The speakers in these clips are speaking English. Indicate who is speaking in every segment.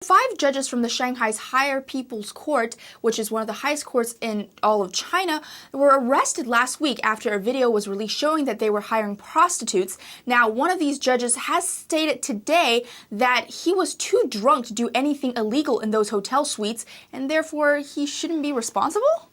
Speaker 1: 5 judges from the Shanghai's Higher People's Court, which is one of the highest courts in all of China, were arrested last week after a video was released showing that they were hiring prostitutes. Now, one of these judges has stated today that he was too drunk to do anything illegal in those hotel suites, and therefore he shouldn't be responsible?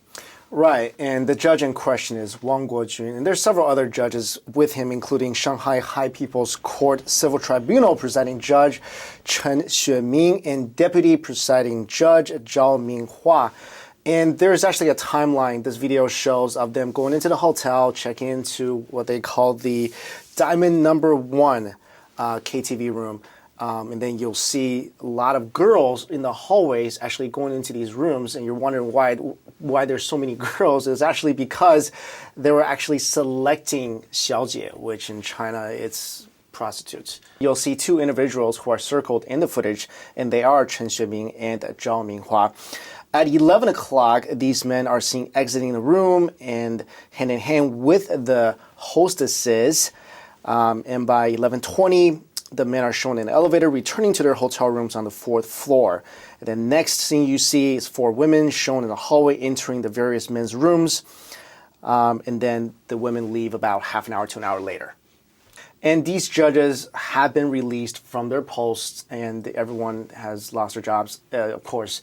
Speaker 2: Right, and the judge in question is Wang Guojun, and there's several other judges with him, including Shanghai High People's Court Civil Tribunal presiding judge Chen Xueming and deputy presiding judge Zhao Minghua. And there's actually a timeline this video shows of them going into the hotel, checking into what they call the Diamond Number 1 KTV room. And then you'll see a lot of girls in the hallways actually going into these rooms, and you're wondering why there's so many girls. It's actually because they were actually selecting 小姐, which in China it's prostitutes. You'll see 2 individuals who are circled in the footage, and they are Chen Xueming and Zhao Minghua. At 11 o'clock, these men are seen exiting the room and hand in hand with the hostesses. And by 11:20, the men are shown in an elevator returning to their hotel rooms on the 4th floor. And the next scene you see is 4 women shown in the hallway entering the various men's rooms. And then the women leave about half an hour to an hour later. And these judges have been released from their posts, and everyone has lost their jobs. Of course,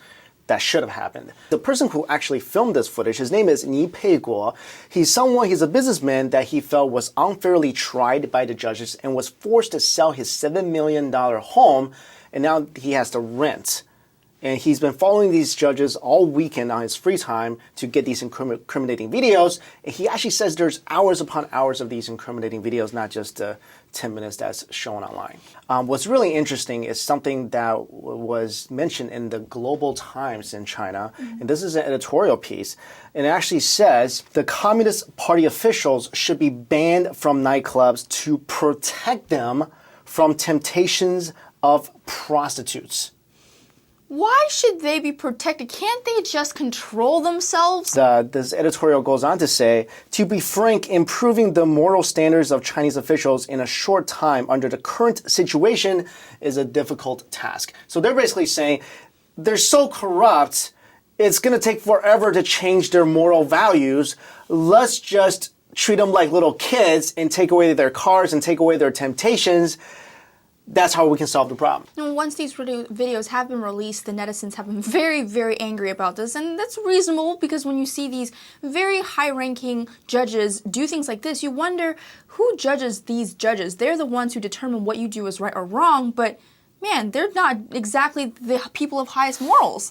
Speaker 2: that should have happened. The person who actually filmed this footage, his name is Ni Peiguo. He's a businessman that he felt was unfairly tried by the judges and was forced to sell his $7 million home, and now he has to rent. And he's been following these judges all weekend on his free time to get these incriminating videos. And he actually says there's hours upon hours of these incriminating videos, not just 10 minutes that's shown online. What's really interesting is something that was mentioned in the Global Times in China. And this is an editorial piece. And it actually says the Communist Party officials should be banned from nightclubs to protect them from temptations of prostitutes.
Speaker 1: Why should they be protected? Can't they just control themselves?
Speaker 2: This editorial goes on to say, to be frank, improving the moral standards of Chinese officials in a short time under the current situation is a difficult task. So they're basically saying they're so corrupt, it's going to take forever to change their moral values. Let's just treat them like little kids and take away their cars and take away their temptations. That's how we can solve the problem.
Speaker 1: And once these videos have been released, the netizens have been very, very angry about this. And that's reasonable, because when you see these very high-ranking judges do things like this, you wonder who judges these judges. They're the ones who determine what you do is right or wrong, but man, they're not exactly the people of highest morals.